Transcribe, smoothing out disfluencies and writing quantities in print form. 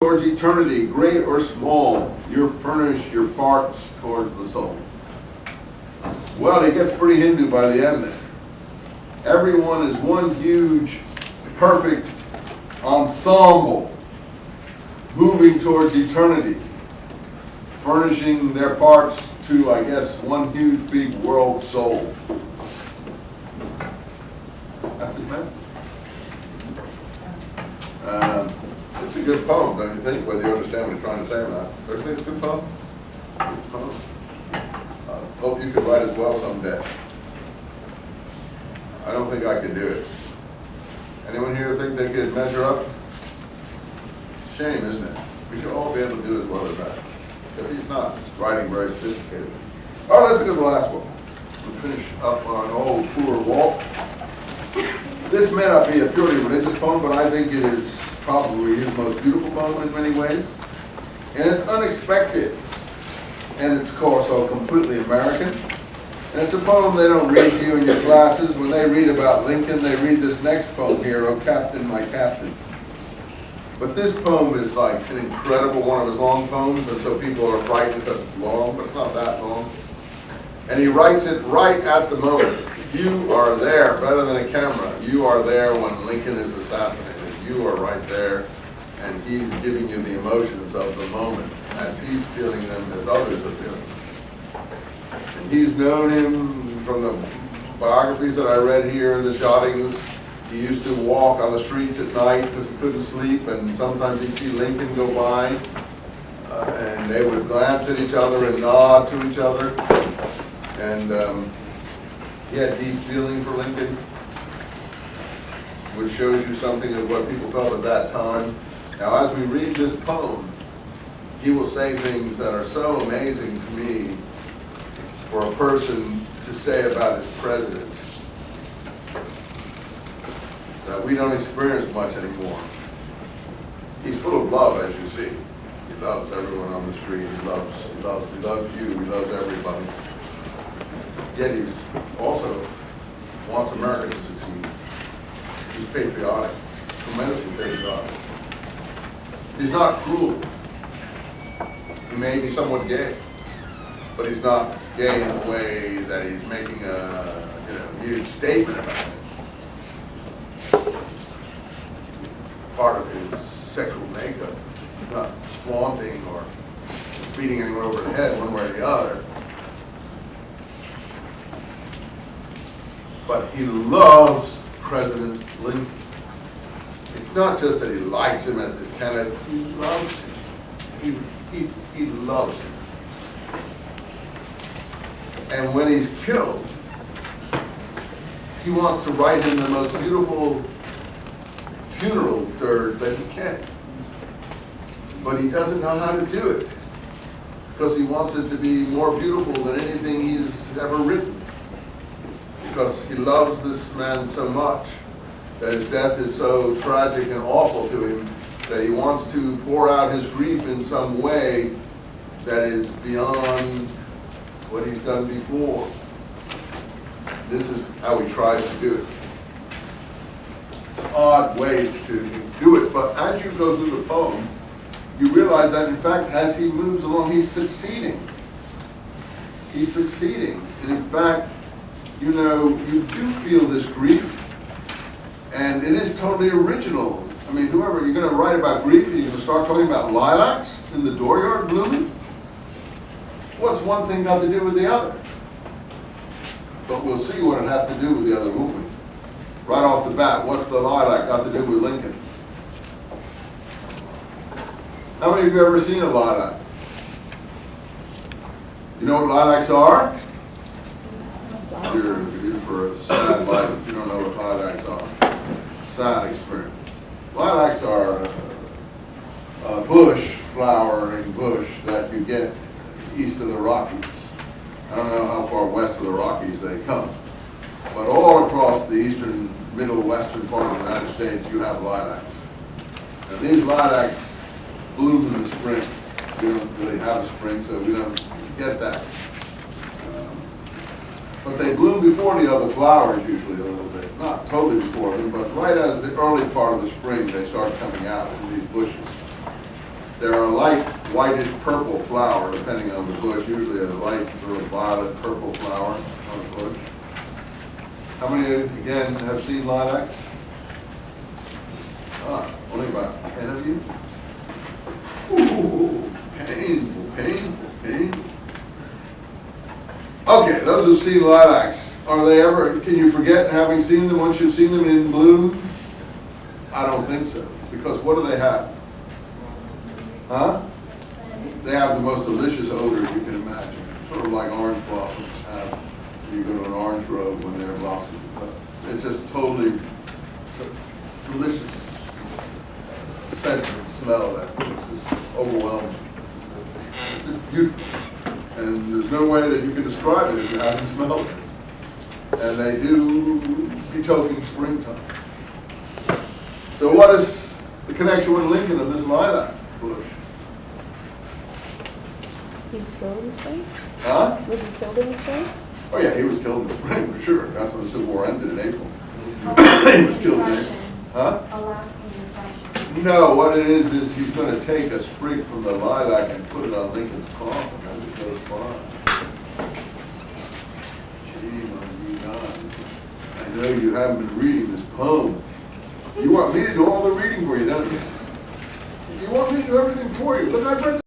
Towards eternity, great or small, you furnish your parts towards the soul. Well, it gets pretty Hindu by the end there. Everyone is one huge, perfect ensemble moving towards eternity, furnishing their parts to, I guess, one huge big world soul. That's his message. It's a good poem, don't you think, whether you understand what he's trying to say or not? Don't you think it's a good poem? Good poem. Hope you could write as well someday. I don't think I could do it. Anyone here think they could measure up? Shame, isn't it? We should all be able to do as well as that. Because he's not writing very sophisticated. All right, let's look at the last one. We'll finish up on old poor Walt. This may not be a purely religious poem, but I think it is probably his most beautiful poem in many ways. And it's unexpected. And it's also completely American. And it's a poem they don't read to you in your classes. When they read about Lincoln, they read this next poem here, "Oh Captain, My Captain." But this poem is like an incredible one of his long poems, and so people are frightened because it's long, but it's not that long. And he writes it right at the moment. You are there, better than a camera. You are there when Lincoln is assassinated. You are right there, and he's giving you the emotions of the moment as he's feeling them, as others are feeling them. And he's known him from the biographies that I read here, the jottings. He used to walk on the streets at night because he couldn't sleep, and sometimes he'd see Lincoln go by, and they would glance at each other and nod to each other. And he had deep feeling for Lincoln, which shows you something of what people felt at that time. Now, as we read this poem, he will say things that are so amazing to me for a person to say about his president that we don't experience much anymore. He's full of love, as you see. He loves everyone on the street. He loves you. He loves everybody. Yet he's also wants America to succeed. He's patriotic, tremendously patriotic. He's not cruel. He may be somewhat gay, but he's not gay in the way that he's making a huge statement about it. Part of his sexual makeup. He's not flaunting or beating anyone over the head one way or the other. But he loves President Lincoln. It's not just that he likes him as his candidate, he loves him. He loves him. And when he's killed, he wants to write him the most beautiful funeral dirge that he can. But he doesn't know how to do it because he wants it to be more beautiful than anything he's ever written. Because he loves this man so much that his death is so tragic and awful to him that he wants to pour out his grief in some way that is beyond what he's done before. This is how he tries to do it. It's an odd way to do it, but as you go through the poem, you realize that in fact, as he moves along, he's succeeding. He's succeeding. And in fact, you know, you do feel this grief, and it is totally original. I mean, whoever, you're going to write about grief, and you're going to start talking about lilacs in the dooryard blooming? What's one thing got to do with the other? But we'll see what it has to do with the other, won't we? Right off the bat, what's the lilac got to do with Lincoln? How many of you have ever seen a lilac? You know what lilacs are? You're for a sad life if you don't know what lilacs are. Sad experience. Lilacs are a bush, flowering bush that you get east of the Rockies. I don't know how far west of the Rockies they come. But all across the eastern, middle, western part of the United States, you have lilacs. And these lilacs bloom in the spring. We don't really have a spring, so we don't get that. But they bloom before the other flowers usually a little bit. Not totally before them, but right as the early part of the spring they start coming out in these bushes. They're a light whitish purple flower, depending on the bush, usually a light sort of violet purple flower on the bush. How many, again, have seen lilacs? Only about 10 of you? Ooh, painful, painful, painful. Okay, those who've seen lilacs, are they ever, can you forget having seen them once you've seen them in bloom? I don't think so, because what do they have? Huh? They have the most delicious odors you can imagine, sort of like orange blossoms have. You go to an orange grove when they're blossoming. It's just totally delicious scent and smell that it's just overwhelming. It's just beautiful. And there's no way that you can describe it if you haven't smelled it. And they do betoken springtime. So what is the connection with Lincoln and this lilac bush? He was killed in the spring? Huh? Was he killed in the spring? Oh yeah, he was killed in the spring for sure. That's when the Civil War ended in April. He was killed in April. Huh? Alaskan depression. No, what it is he's going to take a sprig from the lilac and put it on Lincoln's coffin as it goes by. Shame on you guys. I know you haven't been reading this poem. You want me to do all the reading for you, don't you? You want me to do everything for you. Look, I've read